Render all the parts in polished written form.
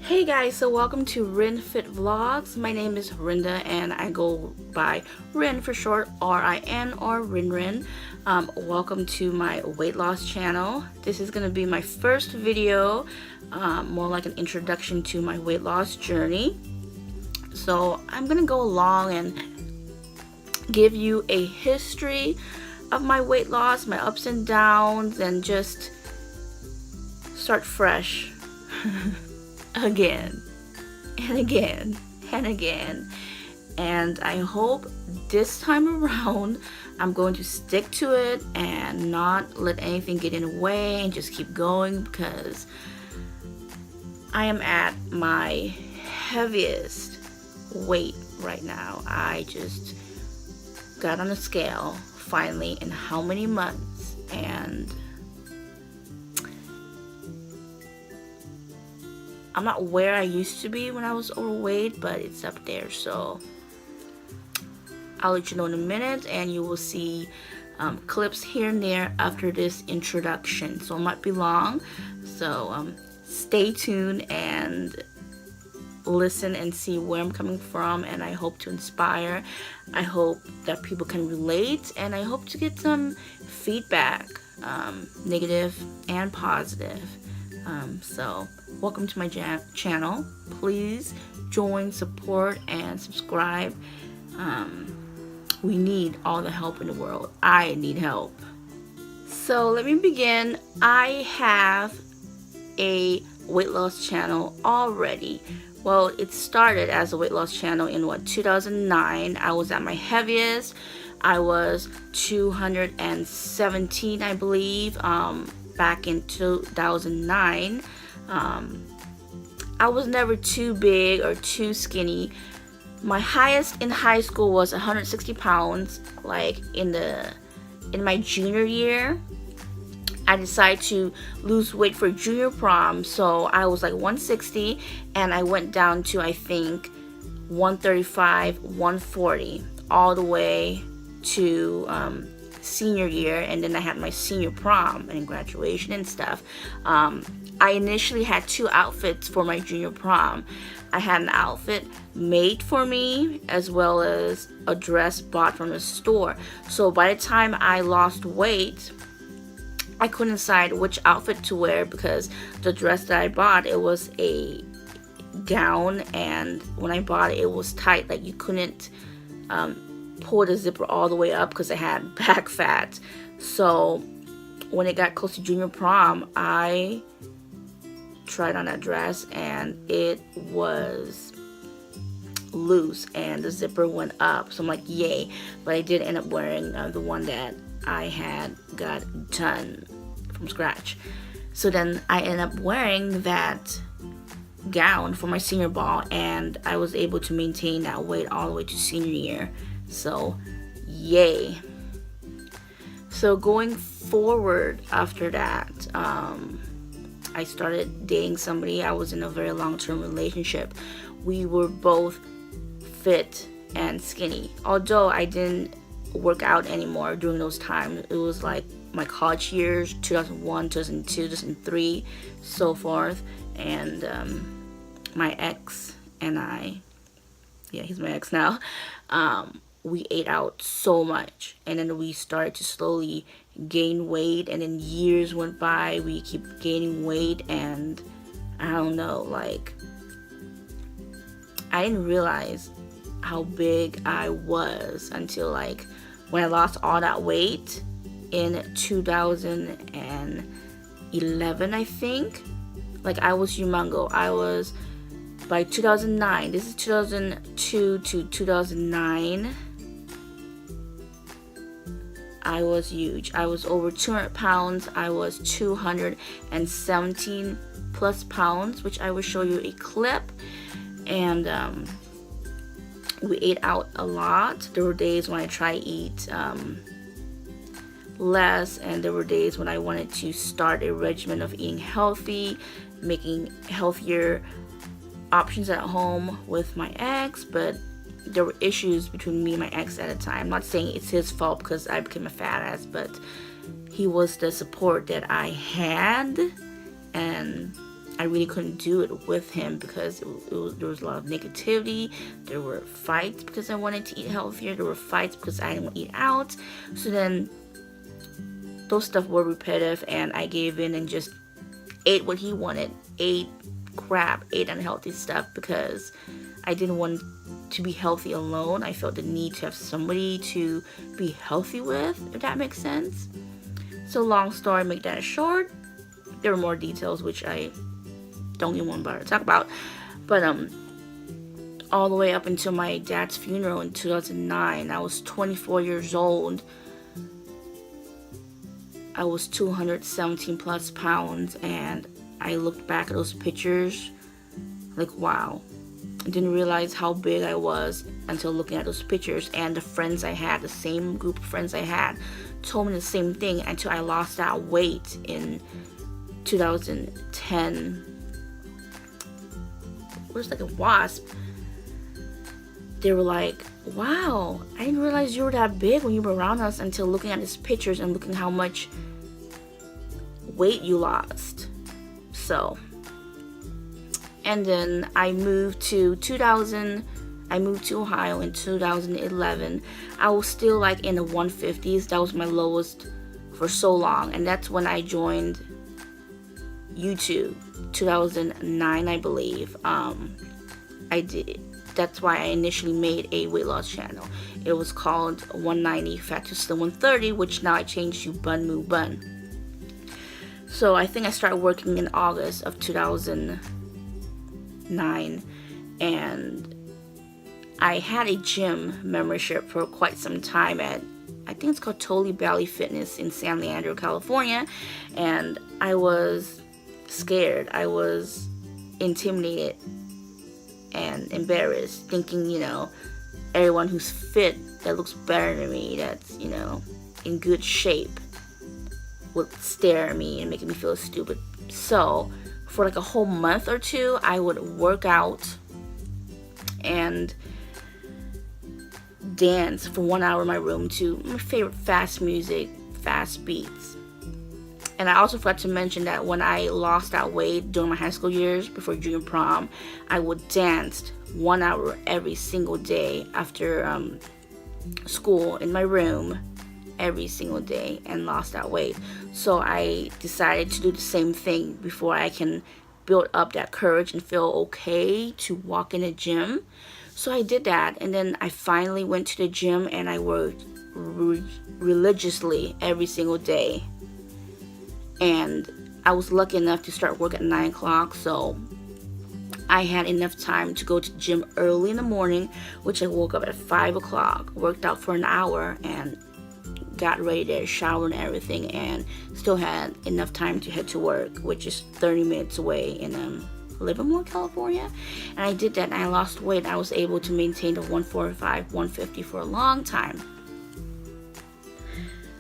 Hey guys, so welcome to Rin Fit Vlogs. My name is Rinda and I go by Rin for short, R-I-N or Rin Rin. Welcome to my weight loss channel. This is going to be my first video, more like an introduction to my weight loss journey. So I'm going to go along and give you a history of my weight loss, my ups and downs, and just start fresh. Again and again and again, and I hope this time around I'm going to stick to it and not let anything get in the way and just keep going, because I am at my heaviest weight right now. I just got on a scale finally in how many months, and I'm not where I used to be when I was overweight, but it's up there. So I'll let you know in a minute, and you will see clips here and there after this introduction. So it might be long, so stay tuned and listen and see where I'm coming from. And I hope to inspire, I hope that people can relate, and I hope to get some feedback, negative and positive. So welcome to my channel. Please join, support, and subscribe. We need all the help in the world. I need help. So let me begin. I have a weight loss channel already. Well, it started as a weight loss channel in 2009. I was at my heaviest. I was 217, I believe. Back in 2009. I was never too big or too skinny. My highest in high school was 160 pounds. Like in my junior year, I decided to lose weight for junior prom, so I was like 160, and I went down to, I think, 135, 140, all the way to senior year. And then I had my senior prom and graduation and stuff. I initially had two outfits for my junior prom. I had an outfit made for me as well as a dress bought from the store. So by the time I lost weight, I couldn't decide which outfit to wear, because the dress that I bought, it was a gown, and when I bought it, it was tight. Like you couldn't pull the zipper all the way up because I had back fat. So when it got close to junior prom, I tried on that dress and it was loose and the zipper went up. So I'm like, yay. But I did end up wearing the one that I had got done from scratch. So then I ended up wearing that gown for my senior ball, and I was able to maintain that weight all the way to senior year. So yay. So going forward after that, I started dating somebody. I was in a very long-term relationship. We were both fit and skinny, although I didn't work out anymore during those times. It was like my college years, 2001, 2002, 2003, so forth. And my ex and I, yeah, he's my ex now, we ate out so much, and then we started to slowly gain weight, and then years went by, we keep gaining weight, and I don't know, like, I didn't realize how big I was until like when I lost all that weight in 2011, I think. Like, I was humongo. I was, by 2009, this is 2002 to 2009, I was huge. I was over 200 pounds. I was 217 plus pounds, which I will show you a clip. And we ate out a lot. There were days when I tried to eat less, and there were days when I wanted to start a regimen of eating healthy, making healthier options at home with my ex, but there were issues between me and my ex at the time. I'm not saying it's his fault because I became a fat ass, but he was the support that I had, and I really couldn't do it with him because there was a lot of negativity. There were fights because I wanted to eat healthier. There were fights because I didn't want to eat out. So then those stuff were repetitive, and I gave in and just ate what he wanted, ate crap, ate unhealthy stuff because I didn't want to be healthy alone. I felt the need to have somebody to be healthy with, if that makes sense. So long story, make that short. There were more details which I don't even want to talk about. But all the way up until my dad's funeral in 2009, I was 24 years old. I was 217 plus pounds, and I looked back at those pictures like, wow. I didn't realize how big I was until looking at those pictures. And the friends I had, the same group of friends I had, told me the same thing until I lost that weight in 2010. It was like a wasp. They were like, wow, I didn't realize you were that big when you were around us until looking at these pictures and looking how much weight you lost. So, and then I moved to Ohio in 2011. I was still like in the 150s. That was my lowest for so long. And that's when I joined YouTube, 2009, I believe. I did. That's why I initially made a weight loss channel. It was called 190 Fat to Slim 130, which now I changed to Bun Moo Bun. So I think I started working in August of 2009, and I had a gym membership for quite some time at, I think it's called Totally Valley Fitness in San Leandro, California, and I was scared. I was intimidated and embarrassed, thinking, everyone who's fit, that looks better than me, that's, in good shape, would stare at me and make me feel stupid. So for like a whole month or two, I would work out and dance for 1 hour in my room to my favorite fast music, fast beats. And I also forgot to mention that when I lost that weight during my high school years before junior prom, I would dance 1 hour every single day after school in my room every single day, and lost that weight. So I decided to do the same thing before I can build up that courage and feel okay to walk in the gym. So I did that, and then I finally went to the gym and I worked religiously every single day. And I was lucky enough to start work at 9 o'clock, so I had enough time to go to the gym early in the morning, which I woke up at 5 o'clock, worked out for an hour, and got ready there, showered and everything, and still had enough time to head to work, which is 30 minutes away in Livermore, California. And I did that, and I lost weight. I was able to maintain the 145, 150 for a long time.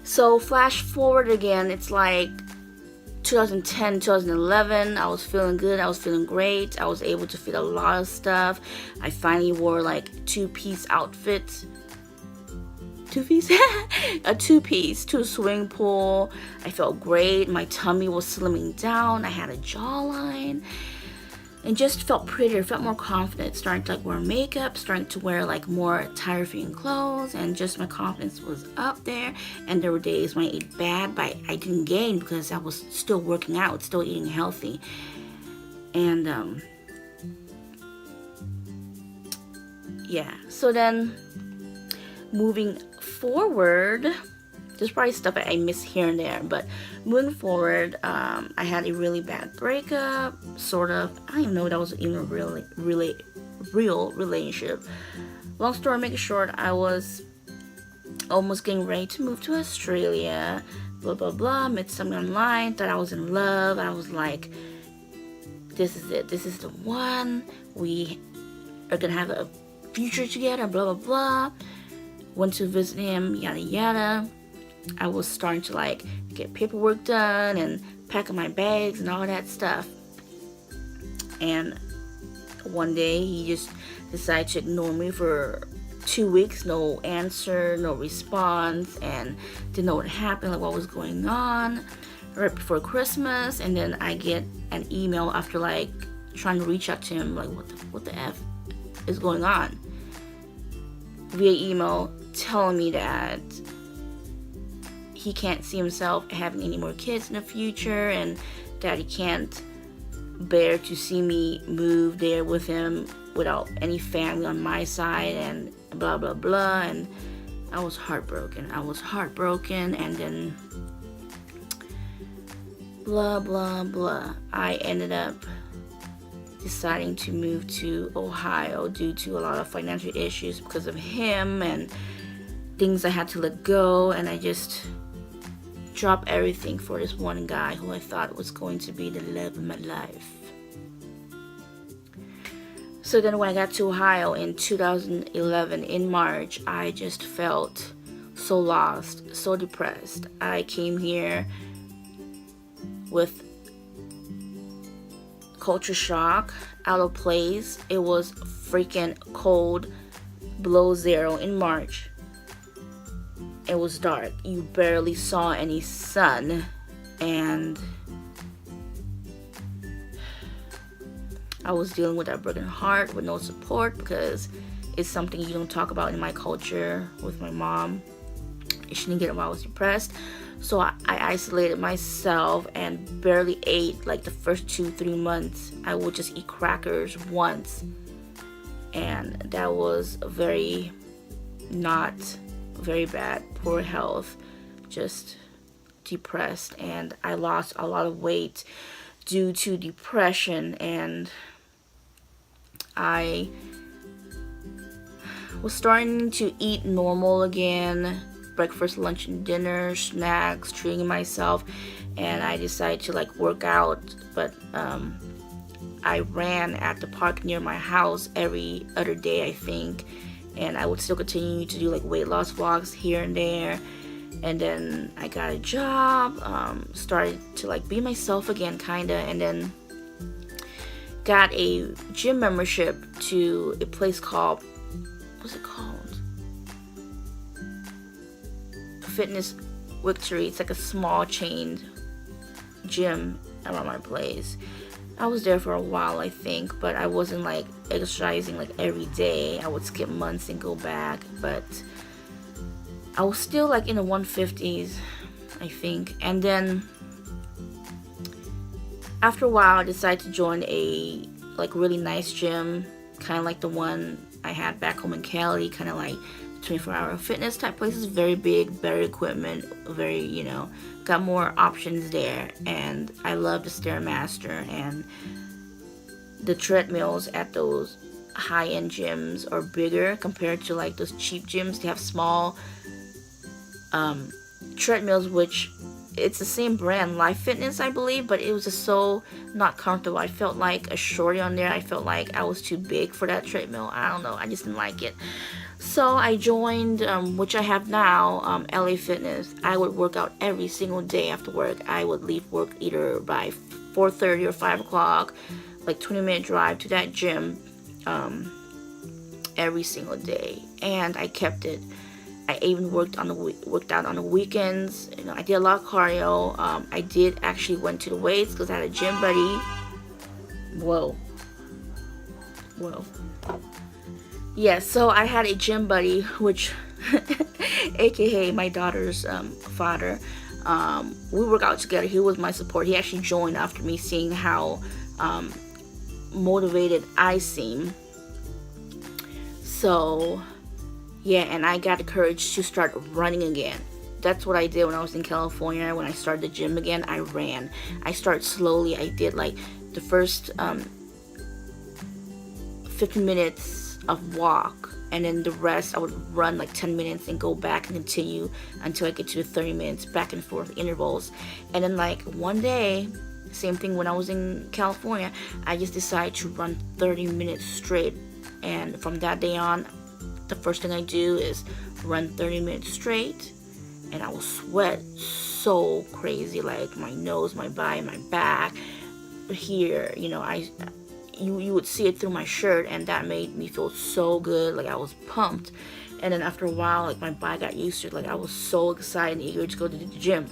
So flash forward again, it's like 2010, 2011, I was feeling good, I was feeling great, I was able to fit a lot of stuff. I finally wore like two-piece outfits. A two-piece to a swimming pool. I felt great. My tummy was slimming down. I had a jawline, and just felt prettier, felt more confident. Starting to wear makeup, starting to wear like more tight-fitting clothes, and just my confidence was up there. And there were days when I ate bad, but I didn't gain because I was still working out, still eating healthy. And so then moving forward, there's probably stuff that I miss here and there, but moving forward, I had a really bad breakup, sort of. I don't even know if that was even a real relationship. Long story make it short, I was almost getting ready to move to Australia, blah blah blah, met someone online, thought I was in love. I was like, this is it, this is the one, we are gonna have a future together, blah blah blah. Went to visit him, yada yada. I was starting to like get paperwork done and pack up my bags and all that stuff. And one day he just decided to ignore me for 2 weeks. No answer, no response, and didn't know what happened, like what was going on. right before Christmas, and then I get an email after like trying to reach out to him, like what the F is going on, via email, telling me that he can't see himself having any more kids in the future, and that he can't bear to see me move there with him without any family on my side, and blah blah blah. And I was heartbroken, and then blah blah blah. I ended up deciding to move to Ohio due to a lot of financial issues because of him and things I had to let go, and I just dropped everything for this one guy who I thought was going to be the love of my life. So then when I got to Ohio in 2011 in March, I just felt so lost, so depressed. I came here with culture shock, out of place. It was freaking cold, below zero in March. It was dark. You barely saw any sun, and I was dealing with that broken heart with no support, because it's something you don't talk about in my culture with my mom. She didn't get it while I was depressed. So I isolated myself and barely ate like the first 2-3 months. I would just eat crackers once, and that was not very bad. Poor health, just depressed, and I lost a lot of weight due to depression, and I was starting to eat normal again. Breakfast, lunch, and dinner, snacks, treating myself, and I decided to like work out, but I ran at the park near my house every other day, I think, and I would still continue to do like weight loss vlogs here and there. And then I got a job, started to like be myself again, kinda, and then got a gym membership to a place called, what's it called? Fitness Victory. It's like a small chain gym around my place. I was there for a while, I think, but I wasn't like exercising like every day. I would skip months and go back, but I was still like in the 150s, I think. And then after a while, I decided to join a like really nice gym, kind of like the one I had back home in Cali, kind of like 24-hour fitness type places. Very big, better equipment, very, got more options there. And I love the Stairmaster, and the treadmills at those high-end gyms are bigger compared to like those cheap gyms. They have small treadmills, which it's the same brand, Life Fitness, I believe, but it was just so not comfortable. I felt like a shorty on there. I felt like I was too big for that treadmill. I don't know, I just didn't like it. So I joined, which I have now, LA Fitness. I would work out every single day after work. I would leave work either by 4:30 or 5 o'clock, like 20-minute drive to that gym every single day, and I kept it. I even worked out on the weekends. I did a lot of cardio. I did actually went to the weights because I had a gym buddy. Whoa. Yeah, so I had a gym buddy, which, aka my daughter's father. We work out together. He was my support. He actually joined after me, seeing how motivated I seem. So yeah, and I got the courage to start running again. That's what I did when I was in California. When I started the gym again, I ran. I started slowly. I did like the first 15 minutes of walk, and then the rest I would run like 10 minutes and go back and continue until I get to the 30 minutes back and forth intervals. And then like one day, same thing when I was in California, I just decided to run 30 minutes straight. And from that day on, the first thing I do is run 30 minutes straight, and I will sweat so crazy, like my nose, my body, my back, here, you would see it through my shirt, and that made me feel so good, like I was pumped. And then after a while, like my body got used to it, like I was so excited and eager to go to the gym.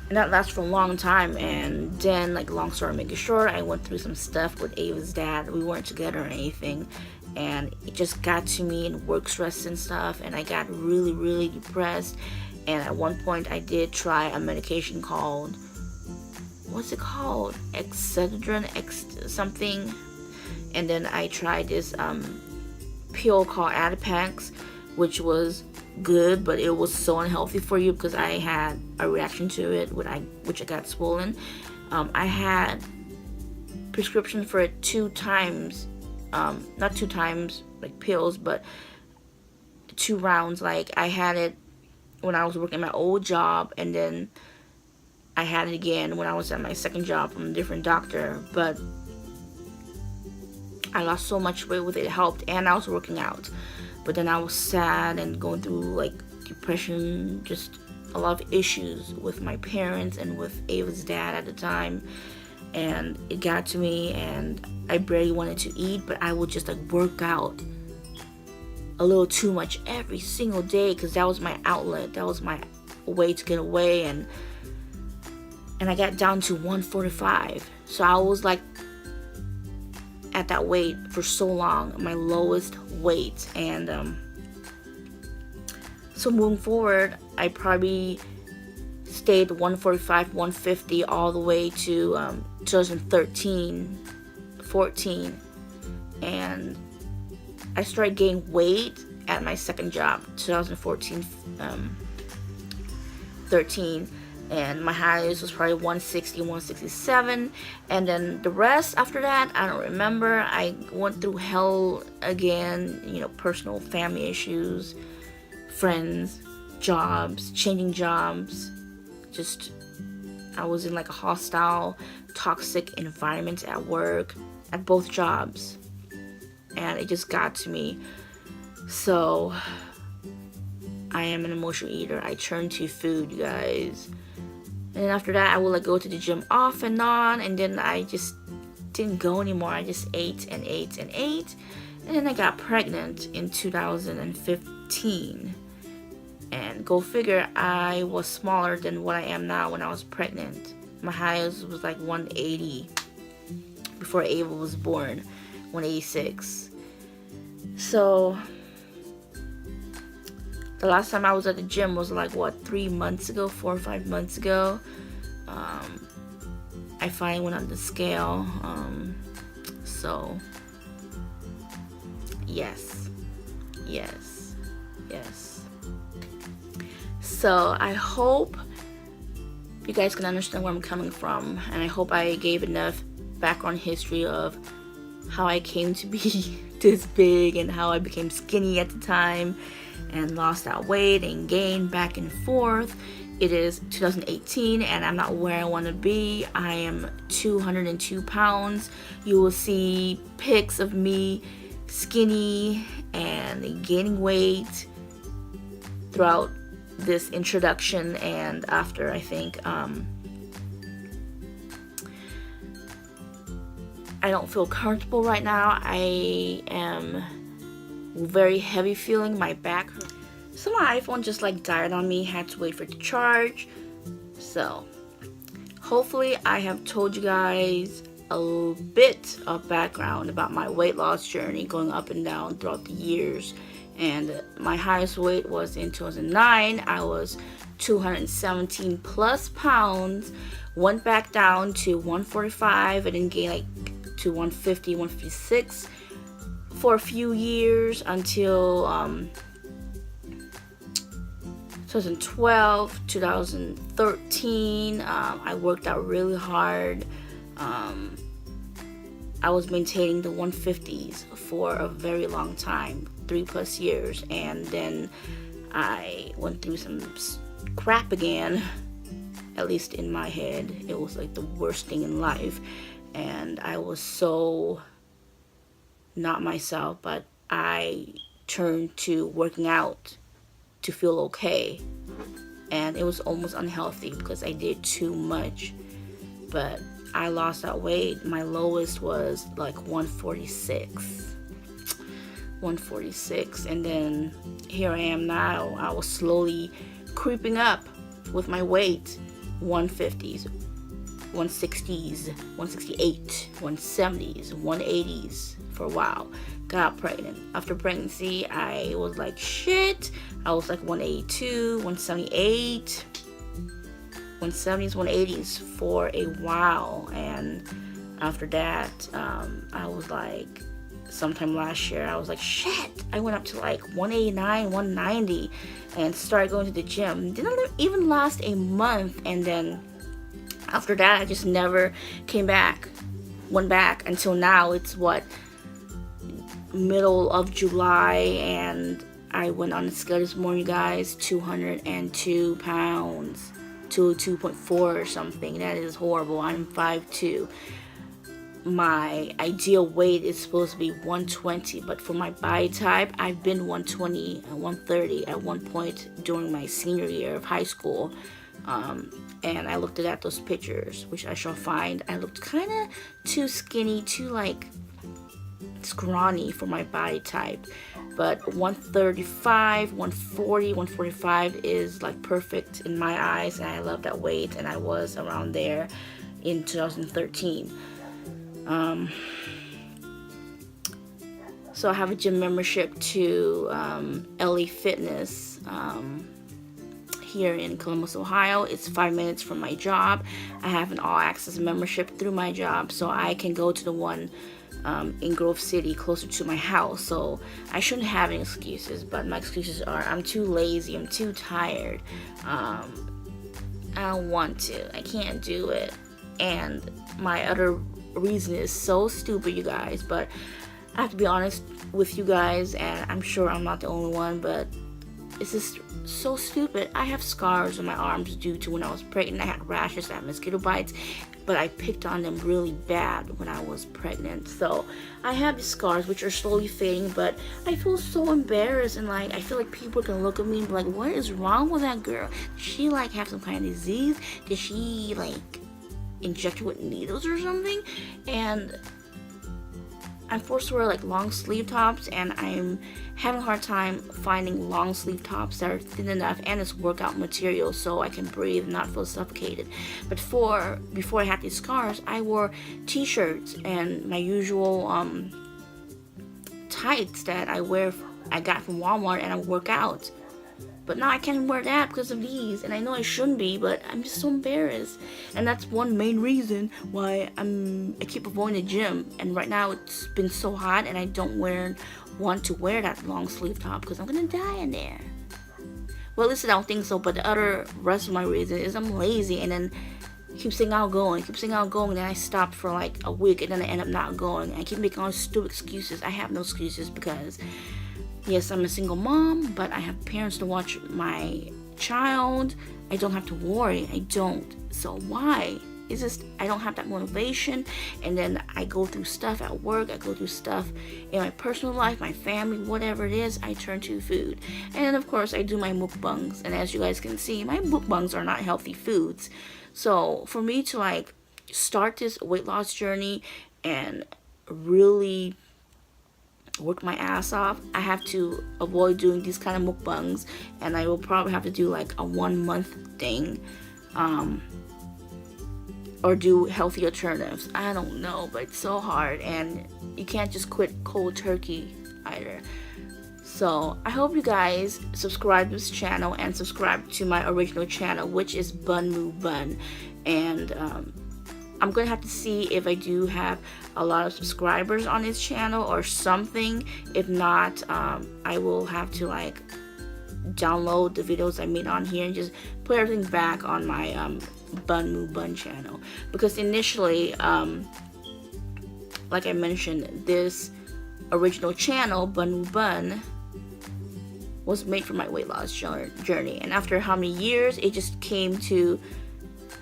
And that lasted for a long time. And then, like, long story making short, I went through some stuff with Ava's dad. We weren't together or anything, and it just got to me, and work stress and stuff, and I got really, really depressed. And at one point I did try a medication called, what's it called, Excedrin something. And then I tried this pill called Adipex, which was good, but it was so unhealthy for you because I had a reaction to it, which I got swollen. I had prescription for it 2 times, not 2 times like pills, but 2 rounds. Like, I had it when I was working my old job, and then I had it again when I was at my second job from a different doctor. But I lost so much weight with it. It helped, and I was working out. But then I was sad and going through like depression, just a lot of issues with my parents and with Ava's dad at the time. And it got to me, and I barely wanted to eat, but I would just like work out a little too much every single day because that was my outlet. That was my way to get away. And I got down to 145. So I was like at that weight for so long, my lowest weight. And so moving forward, I probably stayed 145, 150 all the way to 2013, 14. And I started gaining weight at my second job, 2014, 13. And my highest was probably 160, 167. And then the rest after that, I don't remember. I went through hell again, personal family issues, friends, jobs, changing jobs. Just, I was in like a hostile, toxic environment at work, at both jobs. And it just got to me. So I am an emotional eater. I turn to food, you guys. And then after that, I would like go to the gym off and on, and then I just didn't go anymore. I just ate and ate and ate. And then I got pregnant in 2015. And go figure, I was smaller than what I am now when I was pregnant. My highest was like 180 before Ava was born, 186. So the last time I was at the gym was like 3 months ago, 4 or 5 months ago. I finally went on the scale. So yes. So I hope you guys can understand where I'm coming from, and I hope I gave enough background history of how I came to be this big and how I became skinny at the time and lost that weight and gained back and forth. It is 2018 and I'm not where I want to be. I am 202 pounds. You will see pics of me skinny and gaining weight throughout this introduction and after, I think. I don't feel comfortable right now. I am very heavy feeling. My back hurts. So my iPhone just like died on me. Had to wait for it to charge. So hopefully I have told you guys a bit of background about my weight loss journey going up and down throughout the years. And my highest weight was in 2009. I was 217 plus pounds. Went back down to 145 and then gained like to 150, 156 for a few years until 2012, 2013. I worked out really hard. I was maintaining the 150s for a very long time, 3+ years, and then I went through some crap again. At least in my head, it was like the worst thing in life, and I was so not myself. But I turned to working out to feel okay, and it was almost unhealthy because I did too much. But I lost that weight. My lowest was like 146, and then here I am now. I was slowly creeping up with my weight, 150s, 160s, 168, 170s, 180s for a while. Got pregnant. After pregnancy, I was like, shit. I was like 182, 178, 170s, 180s for a while. And after that, I was like, sometime last year, I was like, shit. I went up to like 189, 190 and started going to the gym. Didn't even last a month. And then after that, I just never went back until now. It's middle of July, and I went on the scale this morning, guys. 202 pounds, 202.4 or something. That is horrible. I'm 5'2". My ideal weight is supposed to be 120, but for my body type, I've been 120 and 130 at one point during my senior year of high school. And I looked at those pictures, which I shall find. I looked kind of too skinny, too like scrawny for my body type. But 135, 140, 145 is like perfect in my eyes, and I love that weight, and I was around there in 2013. So I have a gym membership to LA Fitness here in Columbus, Ohio. It's 5 minutes from my job. I have an all-access membership through my job, so I can go to the one in Grove City closer to my house. So I shouldn't have any excuses, but my excuses are I'm too lazy, I'm too tired, I don't want to, I can't do it. And my other reason is so stupid, you guys, but I have to be honest with you guys, and I'm sure I'm not the only one, but it's just so stupid. I have scars on my arms due to when I was pregnant. I had rashes, I had mosquito bites, but I picked on them really bad when I was pregnant. So I have these scars which are slowly fading, but I feel so embarrassed, and like I feel like people can look at me and be like, what is wrong with that girl? Did she like have some kind of disease? Did she like inject her with needles or something? And I'm forced to wear like long sleeve tops, and I'm having a hard time finding long sleeve tops that are thin enough and it's workout material so I can breathe and not feel suffocated. But before I had these scars, I wore t-shirts and my usual tights that I got from Walmart, and I work out. But now I can't wear that because of these, and I know I shouldn't be, but I'm just so embarrassed. And that's one main reason why I keep avoiding the gym. And right now it's been so hot, and I don't want to wear that long sleeve top because I'm gonna die in there. Well, at least I don't think so. But the rest of my reason is I'm lazy, and then keep saying I'll go, and then I stopped for like a week, and then I end up not going. I keep making all these stupid excuses. I have no excuses because yes, I'm a single mom, but I have parents to watch my child. I don't have to worry. I don't. So why? It's just I don't have that motivation. And then I go through stuff at work. I go through stuff in my personal life, my family, whatever it is, I turn to food. And then, of course, I do my mukbangs. And as you guys can see, my mukbangs are not healthy foods. So for me to like start this weight loss journey and really work my ass off, I have to avoid doing these kind of mukbangs, and I will probably have to do like a 1 month thing, or do healthy alternatives. I don't know, but it's so hard, and you can't just quit cold turkey either. So I hope you guys subscribe to this channel and subscribe to my original channel, which is Bun Moo Bun. And I'm gonna have to see if I do have a lot of subscribers on this channel or something. If not, I will have to like download the videos I made on here and just put everything back on my Bun Moo Bun channel. Because initially, like I mentioned, this original channel, Bun Moo Bun, was made for my weight loss journey. And after how many years, it just came to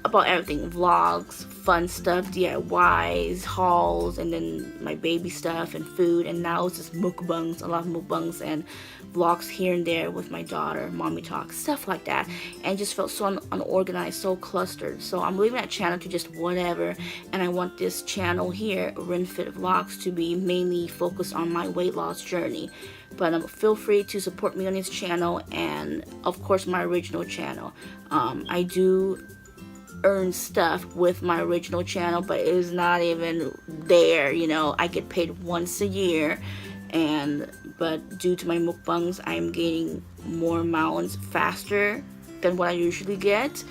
about everything: vlogs, fun stuff, DIYs, hauls, and then my baby stuff and food. And now it's just mukbangs, a lot of mukbangs and vlogs here and there with my daughter, mommy talk, stuff like that. And it just felt so unorganized, so clustered. So I'm leaving that channel to just whatever, and I want this channel here, Renfit Vlogs, to be mainly focused on my weight loss journey. But feel free to support me on this channel, and of course my original channel. I do earn stuff with my original channel, but it is not even there. You know, I get paid once a year, but due to my mukbangs, I'm getting more amounts faster than what I usually get.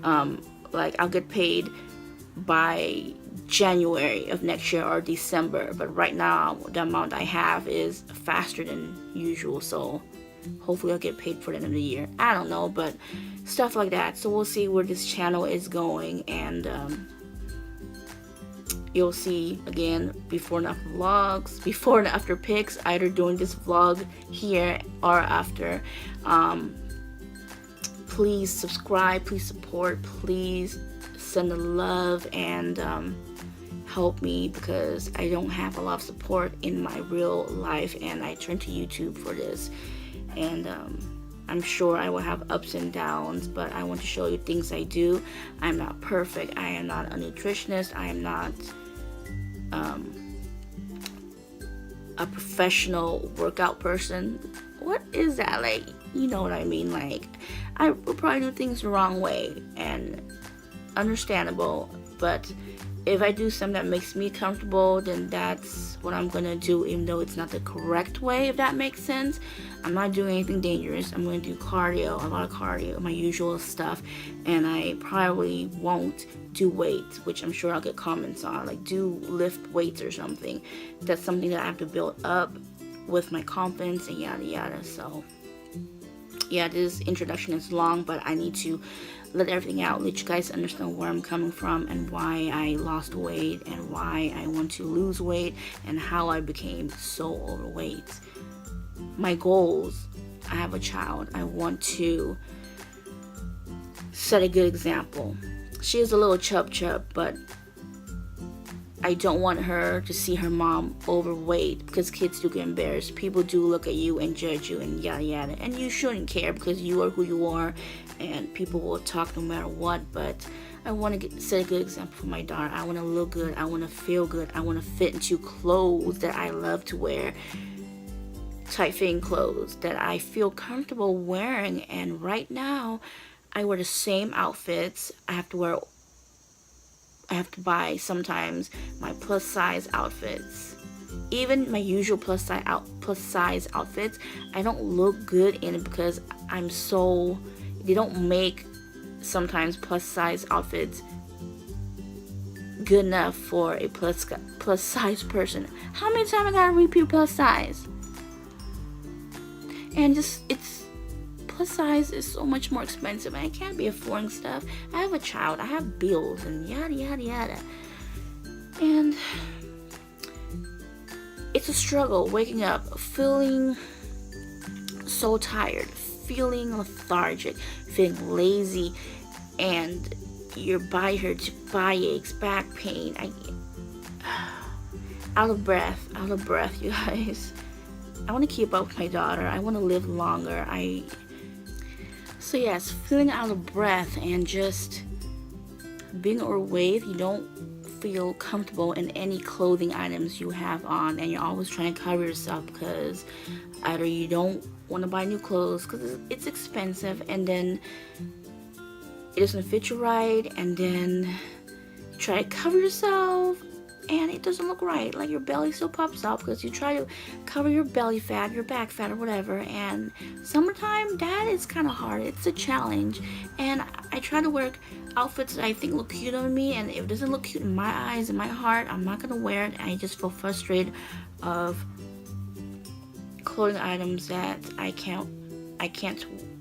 Like I'll get paid by January of next year or December, but right now the amount I have is faster than usual, so hopefully I'll get paid for the end of the year. I don't know, but stuff like that. So we'll see where this channel is going, and you'll see again before and after vlogs, before and after pics, either during this vlog here or after. Please subscribe, please support, please send the love, and help me, because I don't have a lot of support in my real life, and I turn to YouTube for this. And I'm sure I will have ups and downs, but I want to show you things I do. I'm not perfect. I am not a nutritionist. I am not a professional workout person. What is that? Like, you know what I mean? Like, I will probably do things the wrong way, and understandable, but if I do something that makes me comfortable, then that's what I'm gonna do, even though it's not the correct way, if that makes sense. I'm not doing anything dangerous. I'm gonna do cardio, a lot of cardio, my usual stuff, and I probably won't do weights, which I'm sure I'll get comments on, like do lift weights or something. That's something that I have to build up with my confidence and yada yada. So yeah, this introduction is long, but I need to let everything out, let you guys understand where I'm coming from and why I lost weight and why I want to lose weight and how I became so overweight. My goals: I have a child. I want to set a good example. She is a little chub, but I don't want her to see her mom overweight, because kids do get embarrassed. People do look at you and judge you and yada yada, and you shouldn't care, because you are who you are, and people will talk no matter what. But I want to set a good example for my daughter. I want to look good. I want to feel good. I want to fit into clothes that I love to wear, tight-fitting clothes that I feel comfortable wearing. And right now, I wear the same outfits. I have to buy sometimes my plus size outfits. Even my usual plus size outfits, I don't look good in it, because they don't make sometimes plus size outfits good enough for a plus size person. How many times I gotta repeat plus size? And plus size is so much more expensive, and I can't be affording stuff. I have a child, I have bills, and yada yada yada. And it's a struggle waking up feeling so tired, feeling lethargic, feeling lazy, and your body hurts, body aches, back pain. Out of breath, you guys. I want to keep up with my daughter. I want to live longer. So yes, feeling out of breath and just being overweight, you don't feel comfortable in any clothing items you have on, and you're always trying to cover yourself, because either you don't want to buy new clothes because it's expensive, and then it doesn't fit you right, and then you try to cover yourself and it doesn't look right. Like your belly still pops out because you try to cover your belly fat, your back fat, or whatever. And summertime, that is kind of hard. It's a challenge. And I try to wear outfits that I think look cute on me, and if it doesn't look cute in my eyes and my heart, I'm not gonna wear it. I just feel frustrated of clothing items that I can't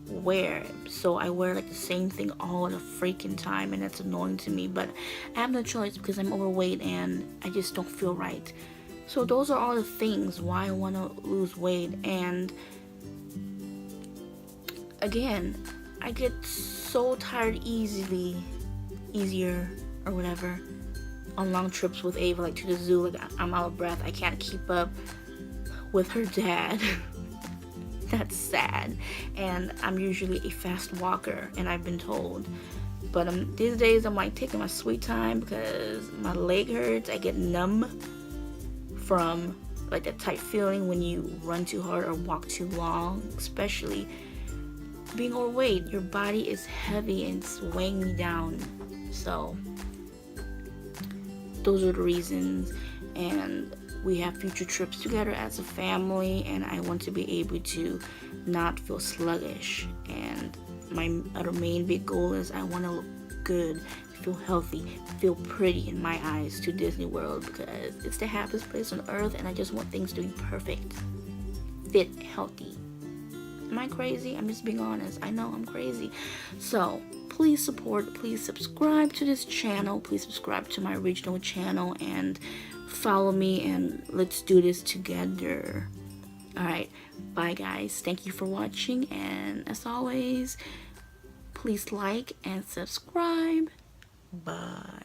wear, so I wear like the same thing all the freaking time, and that's annoying to me. But I have no choice because I'm overweight and I just don't feel right. So those are all the things why I want to lose weight. And again, I get so tired easier or whatever on long trips with Ava, like to the zoo. Like I'm out of breath, I can't keep up with her dad. That's sad. And I'm usually a fast walker, and I've been told, but these days I'm like taking my sweet time because my leg hurts. I get numb from like that tight feeling when you run too hard or walk too long, especially being overweight. Your body is heavy and it's weighing me down So those are the reasons. And we have future trips together as a family, and I want to be able to not feel sluggish. And my other main big goal is I want to look good, feel healthy, feel pretty in my eyes to Disney World, because it's the happiest place on earth, and I just want things to be perfect, fit, healthy. Am I crazy? I'm just being honest. I know I'm crazy. So please support, please subscribe to this channel, please subscribe to my original channel, and follow me, and let's do this together. Alright, bye guys. Thank you for watching, and as always, please like and subscribe. Bye.